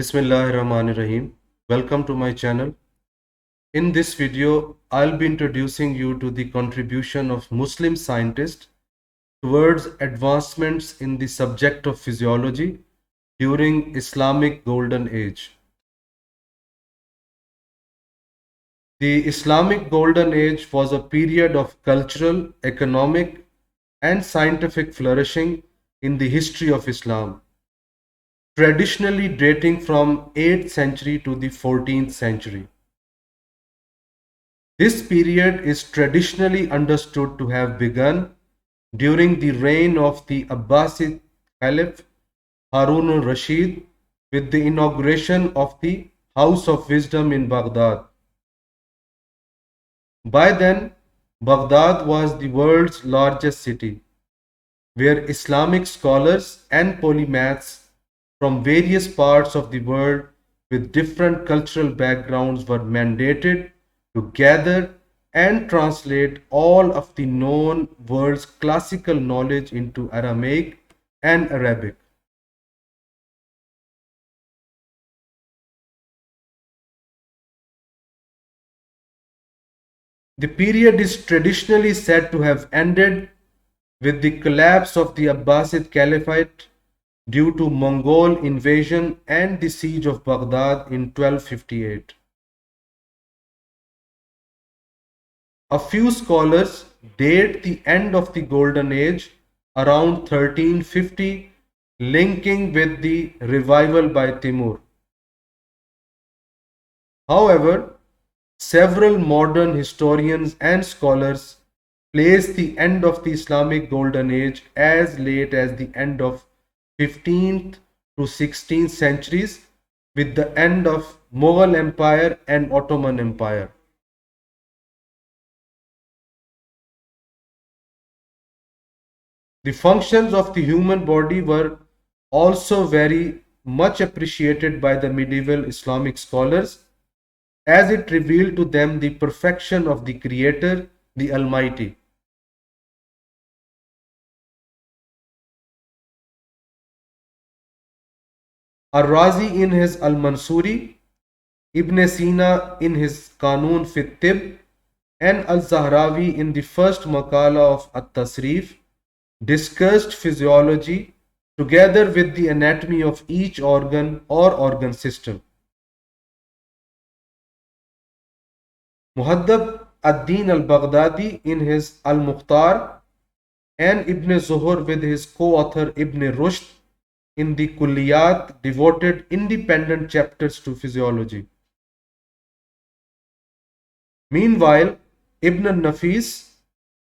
Bismillahirrahmanirrahim. Welcome to my channel. In this video, I'll be introducing you to the contribution of Muslim scientists towards advancements in the subject of physiology during Islamic Golden Age. The Islamic Golden Age was a period of cultural, economic, and scientific flourishing in the history of Islam, traditionally dating from 8th century to the 14th century. This period is traditionally understood to have begun during the reign of the Abbasid Caliph Harun al-Rashid with the inauguration of the House of Wisdom in Baghdad. By then, Baghdad was the world's largest city, where Islamic scholars and polymaths from various parts of the world with different cultural backgrounds were mandated to gather and translate all of the known world's classical knowledge into Aramaic and Arabic. The period is traditionally said to have ended with the collapse of the Abbasid Caliphate due to Mongol invasion and the siege of Baghdad in 1258. A few scholars date the end of the Golden Age around 1350, linking with the revival by Timur. However, several modern historians and scholars place the end of the Islamic Golden Age as late as the end of 15th to 16th centuries with the end of Mughal Empire and Ottoman Empire. The functions of the human body were also very much appreciated by the medieval Islamic scholars, as it revealed to them the perfection of the Creator, the Almighty. Ar-Razi in his Al-Mansuri, Ibn Sina in his Qanun fi Tib, and Al-Zahrawi in the first Maqala of At-Tasrif discussed physiology together with the anatomy of each organ or organ system. Muhaddab ad-Din al-Baghdadi in his Al-Mukhtar and Ibn Zuhur with his co-author Ibn Rushd in the Kulliyat devoted independent chapters to physiology. Meanwhile, Ibn al-Nafis,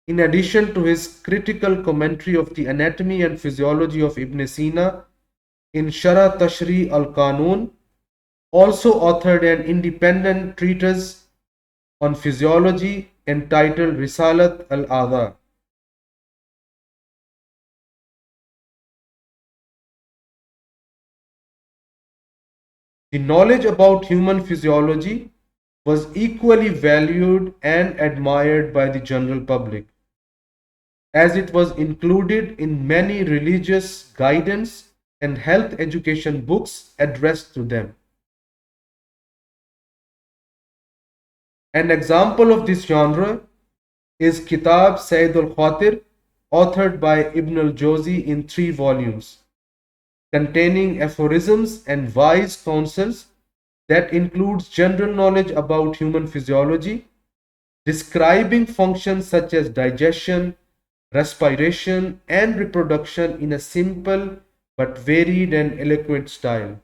in addition to his critical commentary of the anatomy and physiology of Ibn Sina in Sharh Tashri al-Qanun, also authored an independent treatise on physiology entitled Risalat al-Adha. The knowledge about human physiology was equally valued and admired by the general public, as it was included in many religious guidance and health education books addressed to them. An example of this genre is Kitab Sayyid al-Khatir, authored by Ibn al-Jawzi in 3 volumes, containing aphorisms and wise counsels that includes general knowledge about human physiology, describing functions such as digestion, respiration, and reproduction in a simple but varied and eloquent style.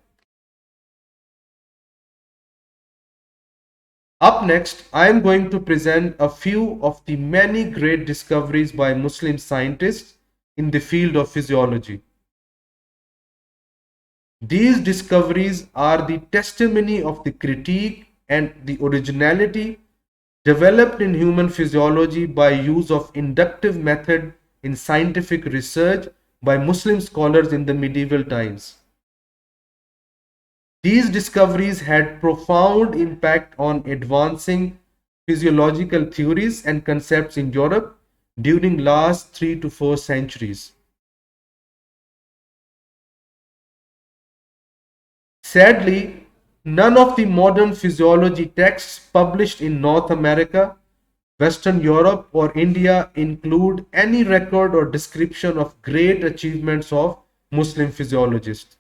Up next, I am going to present a few of the many great discoveries by Muslim scientists in the field of physiology. These discoveries are the testimony of the critique and the originality developed in human physiology by use of inductive method in scientific research by Muslim scholars in the medieval times. These discoveries had profound impact on advancing physiological theories and concepts in Europe during last 3 to 4 centuries. Sadly, none of the modern physiology texts published in North America, Western Europe, or India include any record or description of great achievements of Muslim physiologists.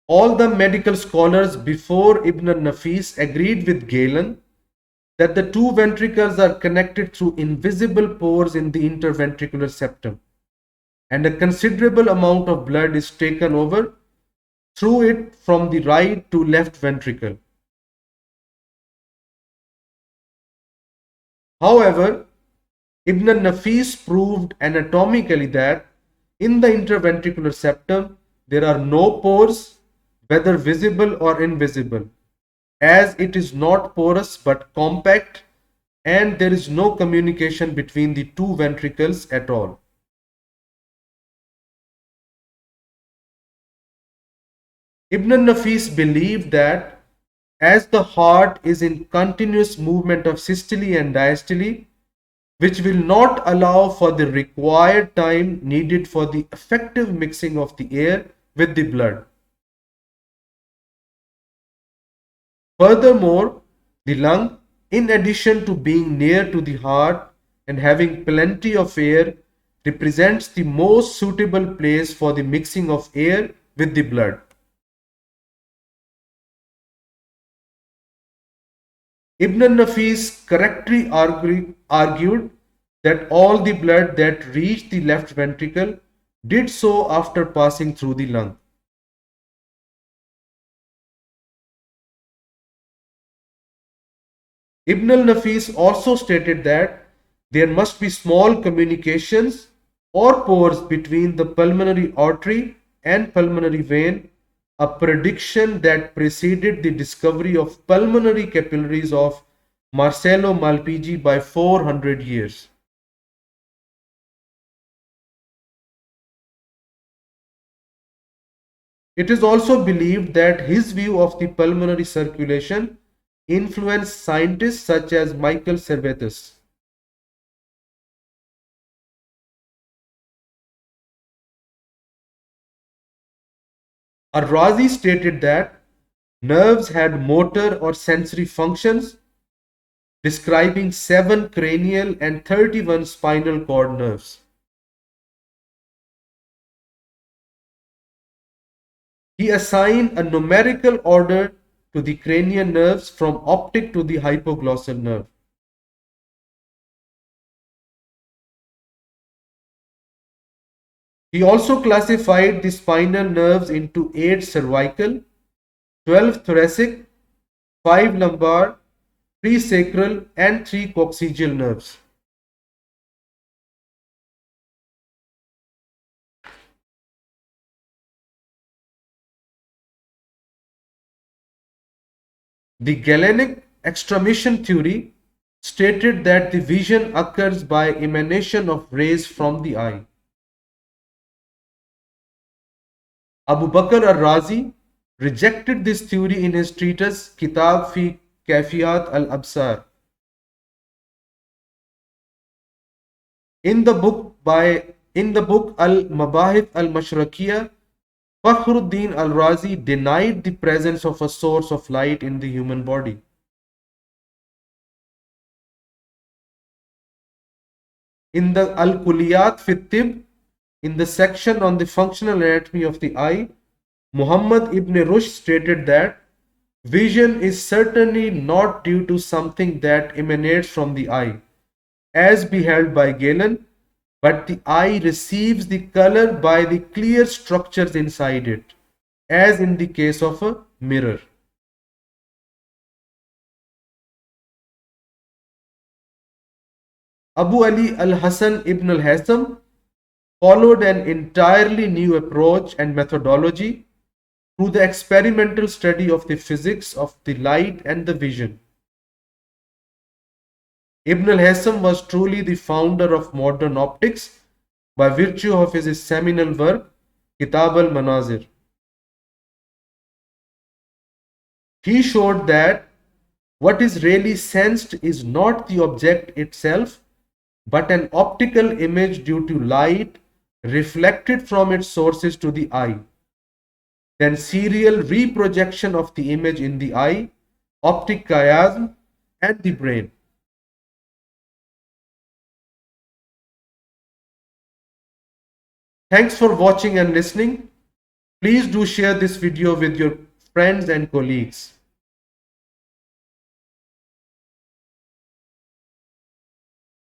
All the medical scholars before Ibn al-Nafis agreed with Galen that the two ventricles are connected through invisible pores in the interventricular septum, and a considerable amount of blood is taken over through it from the right to left ventricle. However, Ibn al-Nafis proved anatomically that in the interventricular septum there are no pores, whether visible or invisible, as it is not porous but compact, and there is no communication between the two ventricles at all. Ibn al-Nafis believed that as the heart is in continuous movement of systole and diastole, which will not allow for the required time needed for the effective mixing of the air with the blood. Furthermore, the lung, in addition to being near to the heart and having plenty of air, represents the most suitable place for the mixing of air with the blood. Ibn al-Nafis correctly argued that all the blood that reached the left ventricle did so after passing through the lung. Ibn al-Nafis also stated that there must be small communications or pores between the pulmonary artery and pulmonary vein, a prediction that preceded the discovery of pulmonary capillaries of Marcello Malpighi by 400 years. It is also believed that his view of the pulmonary circulation influenced scientists such as Michael Servetus. Ar-Razi stated that nerves had motor or sensory functions, describing 7 cranial and 31 spinal cord nerves. He assigned a numerical order to the cranial nerves from optic to the hypoglossal nerve. He also classified the spinal nerves into 8 cervical, 12 thoracic, 5 lumbar, 3 sacral, and 3 coccygeal nerves. The Galenic extramission theory stated that the vision occurs by emanation of rays from the eye. Abu Bakr al-Razi rejected this theory in his treatise Kitab fi Kafiyat al-Absar. In the book Al-Mabahith al-Mashraqiya, Fakhruddin al-Razi denied the presence of a source of light in the human body. In the Al-Kuliyat fi Tib, in the section on the functional anatomy of the eye, Muhammad ibn Rushd stated that vision is certainly not due to something that emanates from the eye, as beheld by Galen, but the eye receives the color by the clear structures inside it, as in the case of a mirror. Abu Ali al-Hasan ibn al-Haytham followed an entirely new approach and methodology through the experimental study of the physics of the light and the vision. Ibn al-Haytham was truly the founder of modern optics by virtue of his seminal work, Kitab al-Manazir. He showed that what is really sensed is not the object itself, but an optical image due to light reflected from its sources to the eye. Then serial reprojection of the image in the eye, optic chiasm, and the brain. Thanks for watching and listening. Please do share this video with your friends and colleagues.